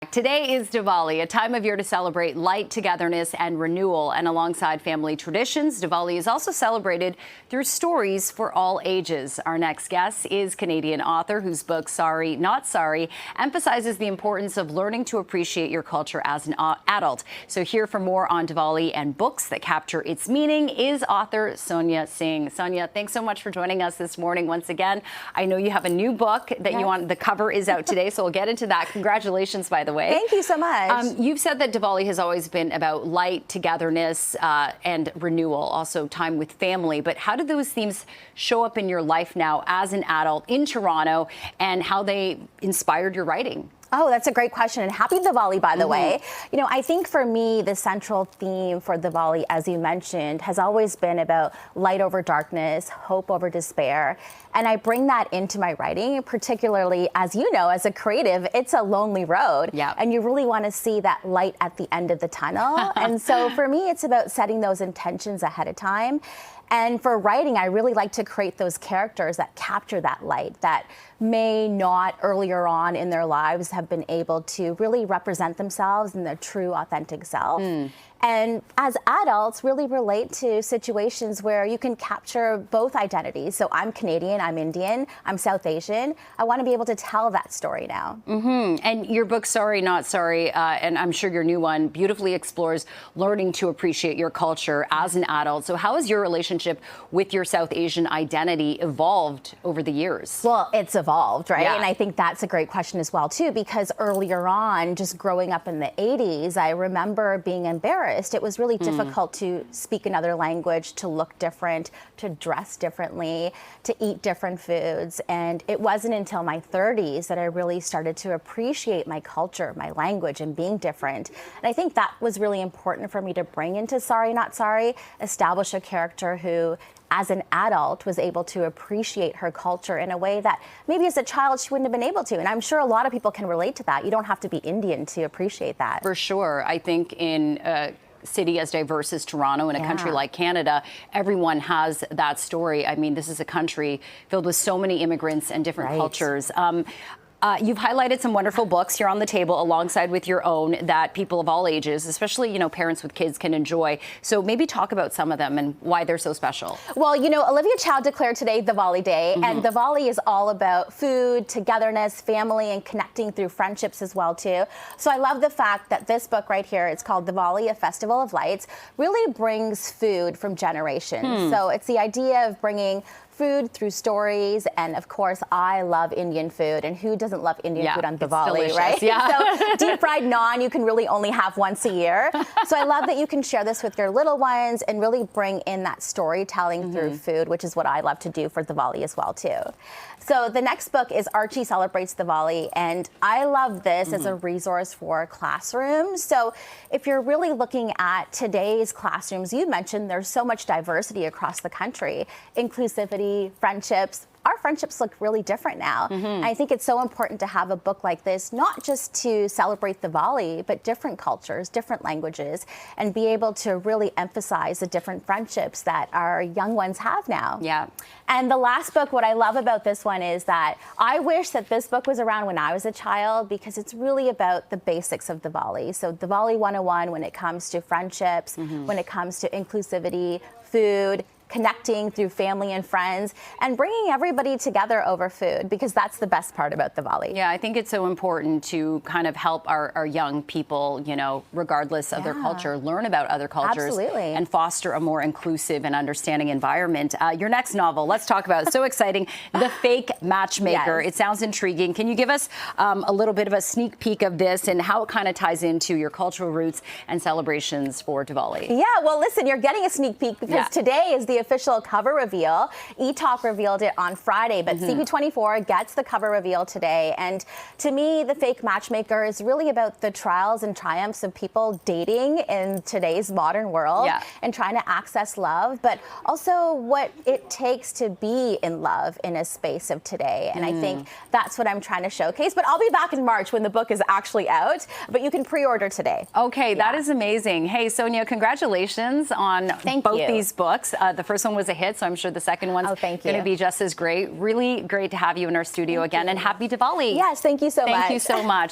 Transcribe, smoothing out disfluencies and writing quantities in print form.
back. Today is Diwali, a time of year to celebrate light, togetherness, and renewal. And alongside family traditions, Diwali is also celebrated through stories for all ages. Our next guest is Canadian author whose book, Sari Not Sari, emphasizes the importance of learning to appreciate your culture as an adult. So here for more on Diwali and books that capture its meaning is author Sonya Singh. Sonya, thanks so much for joining us this morning once again. I know you have a new book that you want. The cover is out today, so we'll get into that. Congratulations, by the way. Thank you so much. You've said that Diwali has always been about light, togetherness, and renewal, also time with family. But how do those themes show up in your life now as an adult in Toronto, and how they inspired your writing? Oh, that's a great question. And happy Diwali, by the way. You know, I think for me, the central theme for Diwali, as you mentioned, has always been about light over darkness, hope over despair. And I bring that into my writing, particularly, as you know, as a creative, it's a lonely road. Yeah. And you really want to see that light at the end of the tunnel. And so for me, it's about setting those intentions ahead of time. And for writing, I really like to create those characters that capture that light, that may not earlier on in their lives have been able to really represent themselves in their true, authentic self. And as adults, really relate to situations where you can capture both identities. So I'm Canadian, I'm Indian, I'm South Asian. I want to be able to tell that story now. And your book, Sari Not Sari, and I'm sure your new one, beautifully explores learning to appreciate your culture as an adult. So how has your relationship with your South Asian identity evolved over the years? Well, it's evolved, right? Yeah. And I think that's a great question as well, too, because earlier on, just growing up in the 80s, I remember being embarrassed. It was really difficult to speak another language, to look different, to dress differently, to eat different foods. And it wasn't until my 30s that I really started to appreciate my culture, my language, and being different. And I think that was really important for me to bring into Sari Not Sari, establish a character who, as an adult, was able to appreciate her culture in a way that maybe as a child she wouldn't have been able to. And I'm sure a lot of people can relate to that. You don't have to be Indian to appreciate that. For sure. I think in a city as diverse as Toronto, in a country like Canada, everyone has that story. I mean, this is a country filled with so many immigrants and different cultures. You've highlighted some wonderful books here on the table alongside with your own that people of all ages, especially, you know, parents with kids, can enjoy. So maybe talk about some of them and why they're so special. Well, you know, Olivia Chow declared today Diwali Day, and Diwali is all about food, togetherness, family, and connecting through friendships as well, too. So I love the fact that this book right here, it's called Diwali, A Festival of Lights, really brings food from generations. So it's the idea of bringing food through stories, and of course I love Indian food, and who doesn't love Indian food on Diwali, right? So deep fried naan you can really only have once a year. So I love that you can share this with your little ones and really bring in that storytelling through food, which is what I love to do for Diwali as well too. So the next book is Archie Celebrates Diwali, and I love this as a resource for classrooms. So if you're really looking at today's classrooms, you mentioned there's so much diversity across the country, inclusivity, friendships. Our friendships look really different now. I think it's so important to have a book like this, not just to celebrate Diwali, but different cultures, different languages, and be able to really emphasize the different friendships that our young ones have now. And the last book, what I love about this one is that I wish that this book was around when I was a child, because it's really about the basics of Diwali. So Diwali 101 when it comes to friendships, when it comes to inclusivity, food, connecting through family and friends, and bringing everybody together over food, because that's the best part about Diwali. Yeah, I think it's so important to kind of help our young people, you know, regardless of their culture, learn about other cultures and foster a more inclusive and understanding environment. Your next novel, let's talk about it. So exciting, The Fake Matchmaker. It sounds intriguing. Can you give us a little bit of a sneak peek of this and how it kind of ties into your cultural roots and celebrations for Diwali? Yeah, well, listen, you're getting a sneak peek because today is the official cover reveal. eTalk revealed it on Friday, but CP24 gets the cover reveal today. And to me, The Fake Matchmaker is really about the trials and triumphs of people dating in today's modern world and trying to access love, but also what it takes to be in love in a space of today. And I think that's what I'm trying to showcase. But I'll be back in March when the book is actually out, but you can pre-order today. Okay, that is amazing. Hey, Sonya, congratulations on both these books. The first one was a hit, so I'm sure the second one's going to be just as great. Really great to have you in our studio again, and happy Diwali. Yes, thank you so much. Thank you so much.